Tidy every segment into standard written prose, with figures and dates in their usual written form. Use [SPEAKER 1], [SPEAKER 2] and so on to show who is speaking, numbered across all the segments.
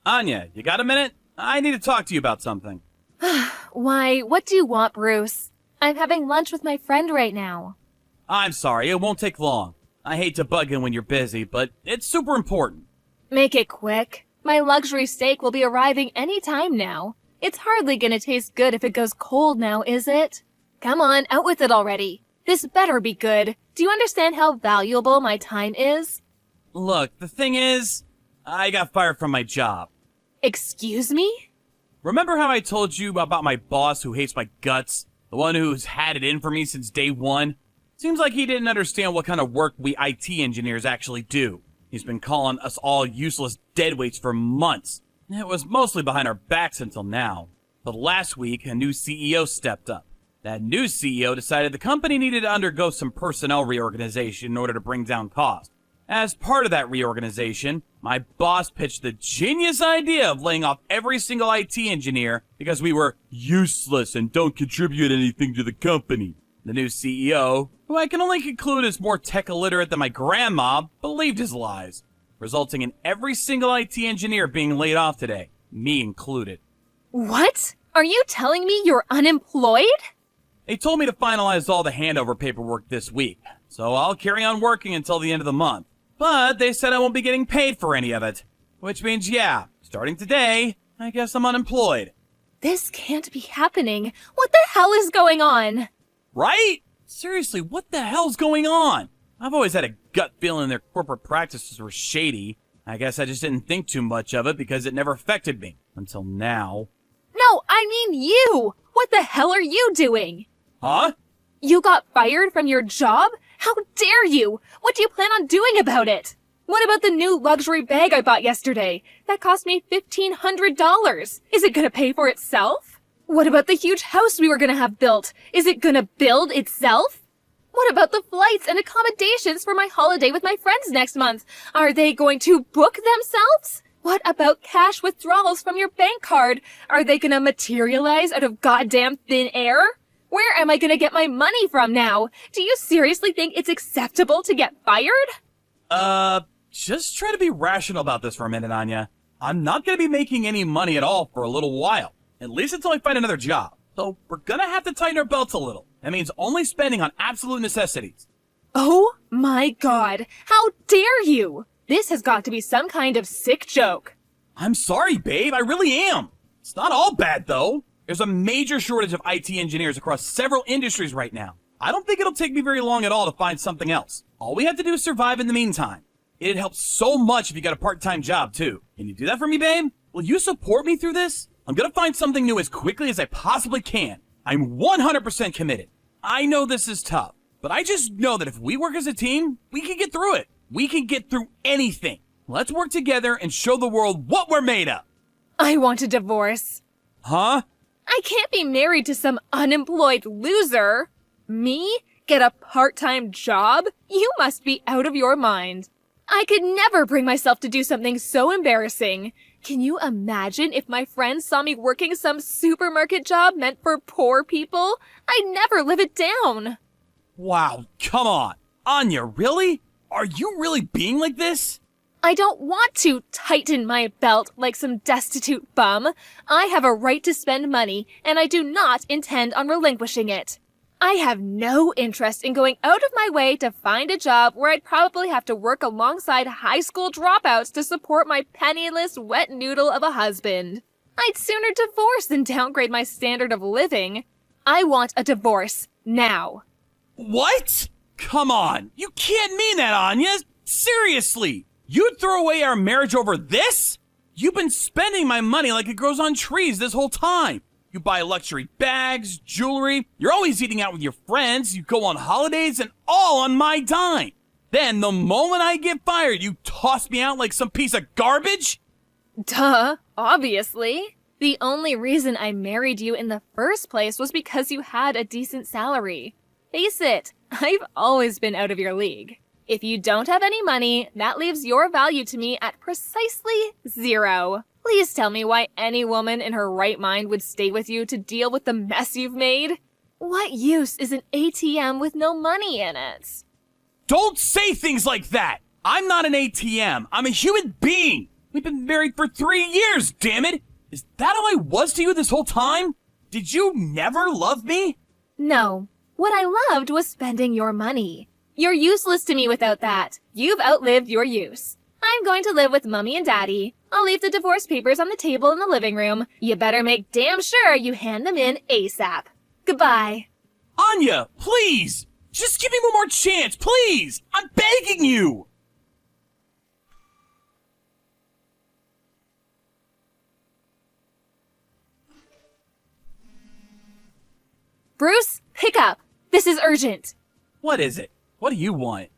[SPEAKER 1] Anya, you got a minute? I need to talk to you about something.
[SPEAKER 2] Why, what do you want, Bruce? I'm having lunch with my friend right now.
[SPEAKER 1] I'm sorry, it won't take long. I hate to bug you when you're busy, but it's super important.
[SPEAKER 2] Make it quick. My luxury steak will be arriving any time now. It's hardly gonna taste good if it goes cold now, is it? Come on, out with it already. This better be good. Do you understand how valuable my time is?
[SPEAKER 1] Look, the thing is, I got fired from my job.
[SPEAKER 2] Excuse me?
[SPEAKER 1] Remember how I told you about my boss who hates my guts? The one who's had it in for me since day one? Seems like he didn't understand what kind of work we IT engineers actually do. He's been calling us all useless deadweights for months. It was mostly behind our backs until now. But last week, a new CEO stepped up. That new CEO decided the company needed to undergo some personnel reorganization in order to bring down costs. As part of that reorganization, my boss pitched the genius idea of laying off every single IT engineer because we were useless and don't contribute anything to the company. The new CEO, who I can only conclude is more tech illiterate than my grandma, believed his lies, resulting in every single IT engineer being laid off today, me included.
[SPEAKER 2] What? Are you telling me you're unemployed?
[SPEAKER 1] They told me to finalize all the handover paperwork this week, so I'll carry on working until the end of the month. But they said I won't be getting paid for any of it. Which means, yeah, starting today, I guess I'm unemployed.
[SPEAKER 2] This can't be happening. What the hell is going on?
[SPEAKER 1] Right? Seriously, what the hell's going on? I've always had a gut feeling their corporate practices were shady. I guess I just didn't think too much of it because it never affected me. Until now.
[SPEAKER 2] No, I mean you! What the hell are you doing?
[SPEAKER 1] Huh?
[SPEAKER 2] You got fired from your job? How dare you? What do you plan on doing about it? What about the new luxury bag I bought yesterday? That cost me $1,500. Is it gonna pay for itself? What about the huge house we were gonna have built? Is it gonna build itself? What about the flights and accommodations for my holiday with my friends next month? Are they going to book themselves? What about cash withdrawals from your bank card? Are they gonna materialize out of goddamn thin air? Where am I gonna get my money from now? Do you seriously think it's acceptable to get fired?
[SPEAKER 1] Just try to be rational about this for a minute, Anya. I'm not gonna be making any money at all for a little while. At least until I find another job. So we're gonna have to tighten our belts a little. That means only spending on absolute necessities.
[SPEAKER 2] Oh my god, how dare you! This has got to be some kind of sick joke.
[SPEAKER 1] I'm sorry, babe, I really am. It's not all bad, though. There's a major shortage of IT engineers across several industries right now. I don't think it'll take me very long at all to find something else. All we have to do is survive in the meantime. It'd help so much if you got a part-time job, too. Can you do that for me, babe? Will you support me through this? I'm gonna find something new as quickly as I possibly can. I'm 100% committed. I know this is tough, but I just know that if we work as a team, we can get through it. We can get through anything. Let's work together and show the world what we're made of.
[SPEAKER 2] I want a divorce.
[SPEAKER 1] Huh?
[SPEAKER 2] I can't be married to some unemployed loser. Me? Get a part-time job? You must be out of your mind. I could never bring myself to do something so embarrassing. Can you imagine if my friends saw me working some supermarket job meant for poor people? I'd never live it down.
[SPEAKER 1] Wow, come on. Anya, really? Are you really being like this?
[SPEAKER 2] I don't want to tighten my belt like some destitute bum. I have a right to spend money, and I do not intend on relinquishing it. I have no interest in going out of my way to find a job where I'd probably have to work alongside high school dropouts to support my penniless wet noodle of a husband. I'd sooner divorce than downgrade my standard of living. I want a divorce now.
[SPEAKER 1] What? Come on. You can't mean that, Anya. Seriously. You'd throw away our marriage over this? You've been spending my money like it grows on trees this whole time. You buy luxury bags, jewelry, you're always eating out with your friends, you go on holidays, and all on my dime. Then, the moment I get fired, you toss me out like some piece of garbage?
[SPEAKER 2] Duh, obviously. The only reason I married you in the first place was because you had a decent salary. Face it, I've always been out of your league. If you don't have any money, that leaves your value to me at precisely 0. Please tell me why any woman in her right mind would stay with you to deal with the mess you've made. What use is an ATM with no money in it?
[SPEAKER 1] Don't say things like that! I'm not an ATM. I'm a human being. We've been married for 3 years, damn it! Is that all I was to you this whole time? Did you never love me?
[SPEAKER 2] No. What I loved was spending your money. You're useless to me without that. You've outlived your use. I'm going to live with Mommy and Daddy. I'll leave the divorce papers on the table in the living room. You better make damn sure you hand them in ASAP. Goodbye.
[SPEAKER 1] Anya, please! Just give me one more chance, please! I'm begging you!
[SPEAKER 2] Bruce, pick up. This is urgent.
[SPEAKER 1] What is it? What do you want?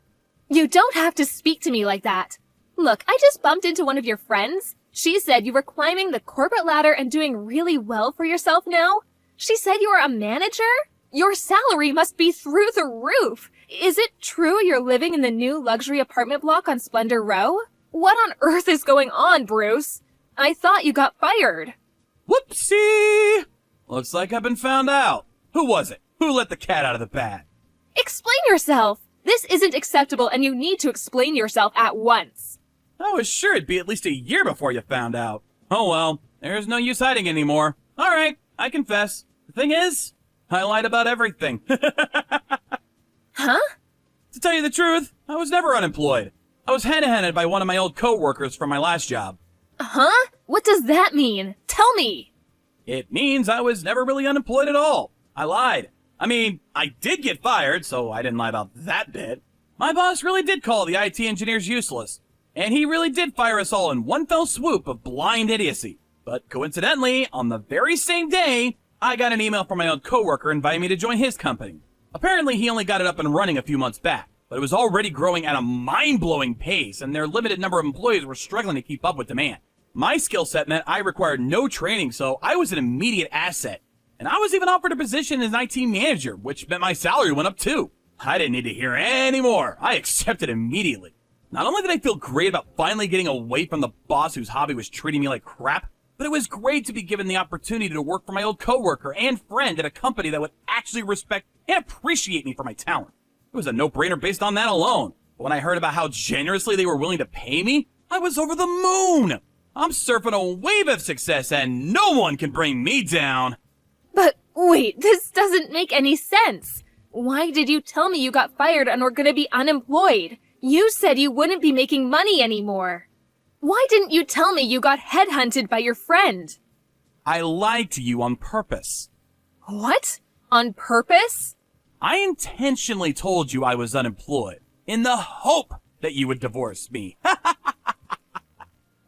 [SPEAKER 2] You don't have to speak to me like that. Look, I just bumped into one of your friends. She said you were climbing the corporate ladder and doing really well for yourself now. She said you are a manager? Your salary must be through the roof. Is it true you're living in the new luxury apartment block on Splendor Row? What on earth is going on, Bruce? I thought you got fired.
[SPEAKER 1] Whoopsie! Looks like I've been found out. Who was it? Who let the cat out of the bag?
[SPEAKER 2] Explain yourself. This isn't acceptable and you need to explain yourself at once.
[SPEAKER 1] I was sure it'd be at least a year before you found out. Oh well, there's no use hiding anymore. Alright, I confess. The thing is, I lied about everything.
[SPEAKER 2] Huh?
[SPEAKER 1] To tell you the truth, I was never unemployed. I was headhunted by one of my old co-workers from my last job.
[SPEAKER 2] Huh? What does that mean? Tell me.
[SPEAKER 1] It means I was never really unemployed at all. I lied. I mean, I did get fired, so I didn't lie about that bit. My boss really did call the IT engineers useless. And he really did fire us all in one fell swoop of blind idiocy. But coincidentally, on the very same day, I got an email from my old coworker inviting me to join his company. Apparently, he only got it up and running a few months back, but it was already growing at a mind-blowing pace, and their limited number of employees were struggling to keep up with demand. My skill set meant I required no training, so I was an immediate asset. And I was even offered a position as an IT manager, which meant my salary went up too. I didn't need to hear any more. I accepted immediately. Not only did I feel great about finally getting away from the boss whose hobby was treating me like crap, but it was great to be given the opportunity to work for my old coworker and friend at a company that would actually respect and appreciate me for my talent. It was a no-brainer based on that alone. But when I heard about how generously they were willing to pay me, I was over the moon. I'm surfing a wave of success and no one can bring me down.
[SPEAKER 2] But wait, this doesn't make any sense. Why did you tell me you got fired and were gonna be unemployed? You said you wouldn't be making money anymore. Why didn't you tell me you got headhunted by your friend?
[SPEAKER 1] I lied to you on purpose.
[SPEAKER 2] What? On purpose?
[SPEAKER 1] I intentionally told you I was unemployed in the hope that you would divorce me.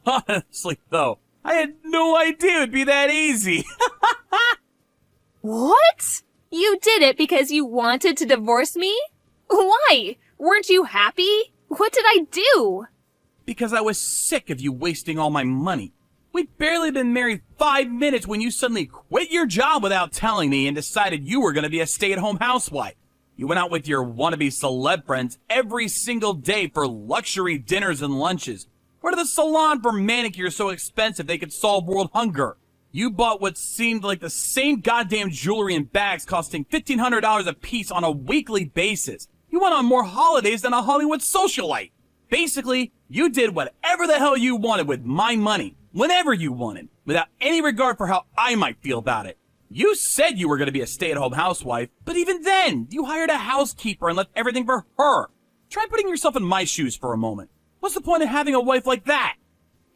[SPEAKER 1] Honestly, though, I had no idea it would be that easy.
[SPEAKER 2] What? You did it because you wanted to divorce me? Why? Weren't you happy? What did I do?
[SPEAKER 1] Because I was sick of you wasting all my money. We'd barely been married 5 minutes when you suddenly quit your job without telling me and decided you were going to be a stay-at-home housewife. You went out with your wannabe celeb friends every single day for luxury dinners and lunches. Or to the salon for manicures so expensive they could solve world hunger. You bought what seemed like the same goddamn jewelry and bags costing $1,500 a piece on a weekly basis. You went on more holidays than a Hollywood socialite. Basically, you did whatever the hell you wanted with my money, whenever you wanted, without any regard for how I might feel about it. You said you were going to be a stay-at-home housewife, but even then, you hired a housekeeper and left everything for her. Try putting yourself in my shoes for a moment. What's the point of having a wife like that?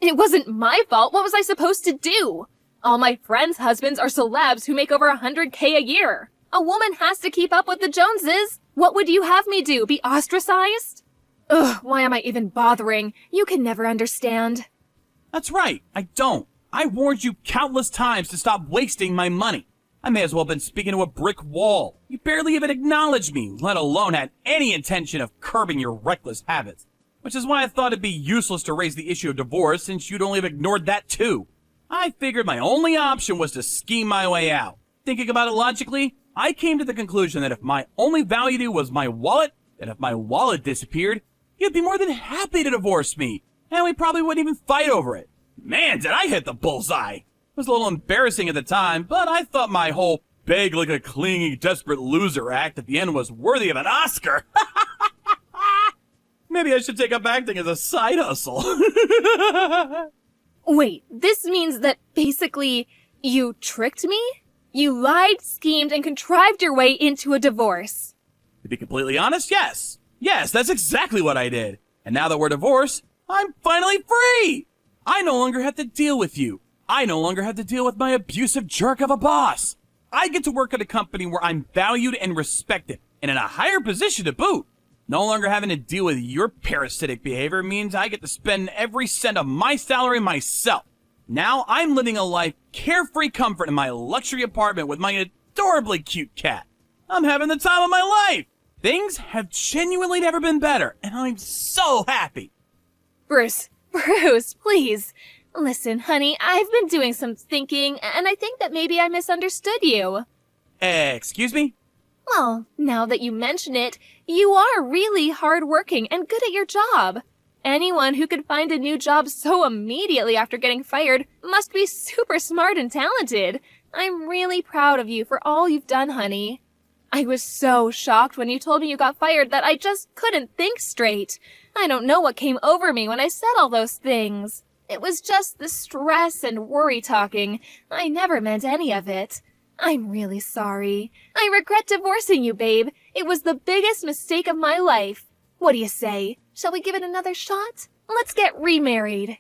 [SPEAKER 2] It wasn't my fault. What was I supposed to do? All my friends' husbands are celebs who make over $100K a year. A woman has to keep up with the Joneses. What would you have me do? Be ostracized? Ugh, why am I even bothering? You can never understand.
[SPEAKER 1] That's right, I don't. I warned you countless times to stop wasting my money. I may as well have been speaking to a brick wall. You barely even acknowledged me, let alone had any intention of curbing your reckless habits. Which is why I thought it'd be useless to raise the issue of divorce since you'd only have ignored that too. I figured my only option was to scheme my way out. Thinking about it logically, I came to the conclusion that if my only value to you was my wallet, and if my wallet disappeared, you'd be more than happy to divorce me, and we probably wouldn't even fight over it. Man, did I hit the bullseye! It was a little embarrassing at the time, but I thought my whole beg like a clingy, desperate loser act at the end was worthy of an Oscar. Maybe I should take up acting as a side hustle.
[SPEAKER 2] Wait, this means that basically you tricked me? You lied, schemed, and contrived your way into a divorce.
[SPEAKER 1] To be completely honest, yes. Yes, that's exactly what I did. And now that we're divorced, I'm finally free! I no longer have to deal with you. I no longer have to deal with my abusive jerk of a boss. I get to work at a company where I'm valued and respected, and in a higher position to boot. No longer having to deal with your parasitic behavior means I get to spend every cent of my salary myself. Now I'm living a life carefree comfort in my luxury apartment with my adorably cute cat. I'm having the time of my life. Things have genuinely never been better, and I'm so happy.
[SPEAKER 2] Bruce, please. Listen, honey, I've been doing some thinking, and I think that maybe I misunderstood you.
[SPEAKER 1] Excuse me?
[SPEAKER 2] Well, now that you mention it, you are really hardworking and good at your job. Anyone who could find a new job so immediately after getting fired must be super smart and talented. I'm really proud of you for all you've done, honey. I was so shocked when you told me you got fired that I just couldn't think straight. I don't know what came over me when I said all those things. It was just the stress and worry talking. I never meant any of it. I'm really sorry. I regret divorcing you, babe. It was the biggest mistake of my life. What do you say? Shall we give it another shot? Let's get remarried.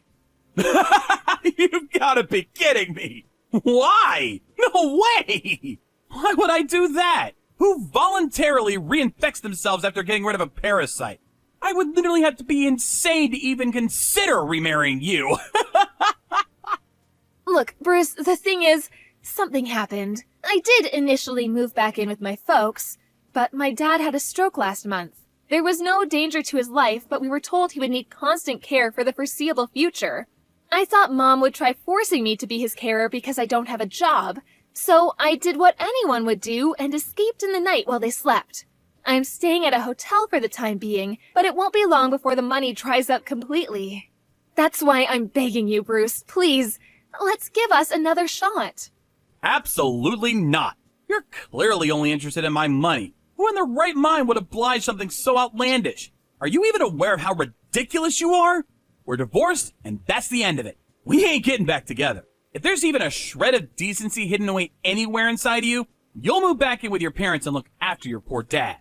[SPEAKER 1] You've gotta be kidding me. Why? No way! Why would I do that? Who voluntarily reinfects themselves after getting rid of a parasite? I would literally have to be insane to even consider remarrying you.
[SPEAKER 2] Look, Bruce, the thing is, something happened. I did initially move back in with my folks, but my dad had a stroke last month. There was no danger to his life, but we were told he would need constant care for the foreseeable future. I thought Mom would try forcing me to be his carer because I don't have a job. So I did what anyone would do and escaped in the night while they slept. I'm staying at a hotel for the time being, but it won't be long before the money dries up completely. That's why I'm begging you, Bruce. Please, let's give us another shot.
[SPEAKER 1] Absolutely not. You're clearly only interested in my money. Who in their right mind would oblige something so outlandish? Are you even aware of how ridiculous you are? We're divorced, and that's the end of it. We ain't getting back together. If there's even a shred of decency hidden away anywhere inside of you, you'll move back in with your parents and look after your poor dad.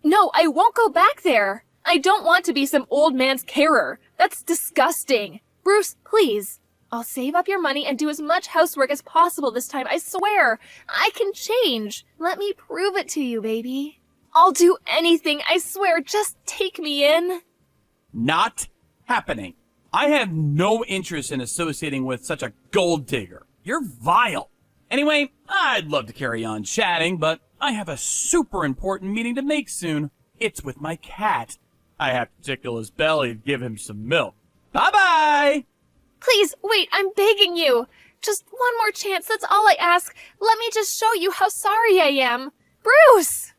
[SPEAKER 2] No, I won't go back there. I don't want to be some old man's carer. That's disgusting. Bruce, please. I'll save up your money and do as much housework as possible this time, I swear. I can change. Let me prove it to you, baby. I'll do anything, I swear. Just take me in.
[SPEAKER 1] Not happening. I have no interest in associating with such a gold digger. You're vile. Anyway, I'd love to carry on chatting, but I have a super important meeting to make soon. It's with my cat. I have to tickle his belly and give him some milk. Bye-bye!
[SPEAKER 2] Please, wait, I'm begging you. Just one more chance, that's all I ask. Let me just show you how sorry I am. Bruce!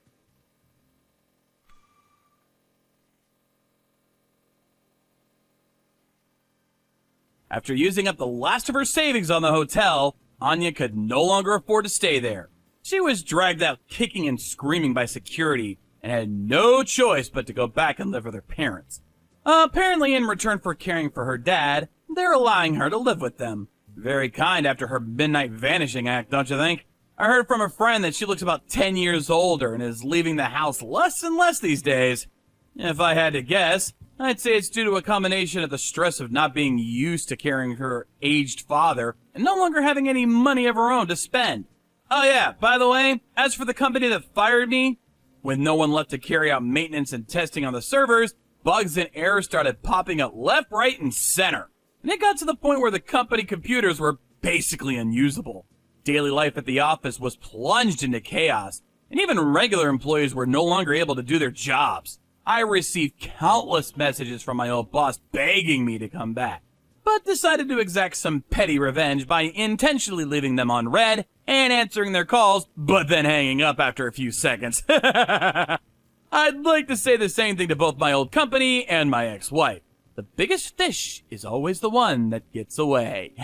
[SPEAKER 1] After using up the last of her savings on the hotel, Anya could no longer afford to stay there. She was dragged out kicking and screaming by security and had no choice but to go back and live with her parents. Apparently in return for caring for her dad, they're allowing her to live with them. Very kind after her midnight vanishing act, don't you think? I heard from a friend that she looks about 10 years older and is leaving the house less and less these days. If I had to guess, I'd say it's due to a combination of the stress of not being used to caring for her aged father and no longer having any money of her own to spend. Oh yeah, by the way, as for the company that fired me, with no one left to carry out maintenance and testing on the servers, bugs and errors started popping up left, right, and center. And it got to the point where the company computers were basically unusable. Daily life at the office was plunged into chaos, and even regular employees were no longer able to do their jobs. I received countless messages from my old boss begging me to come back, but decided to exact some petty revenge by intentionally leaving them on red and answering their calls, but then hanging up after a few seconds. I'd like to say the same thing to both my old company and my ex-wife. The biggest fish is always the one that gets away.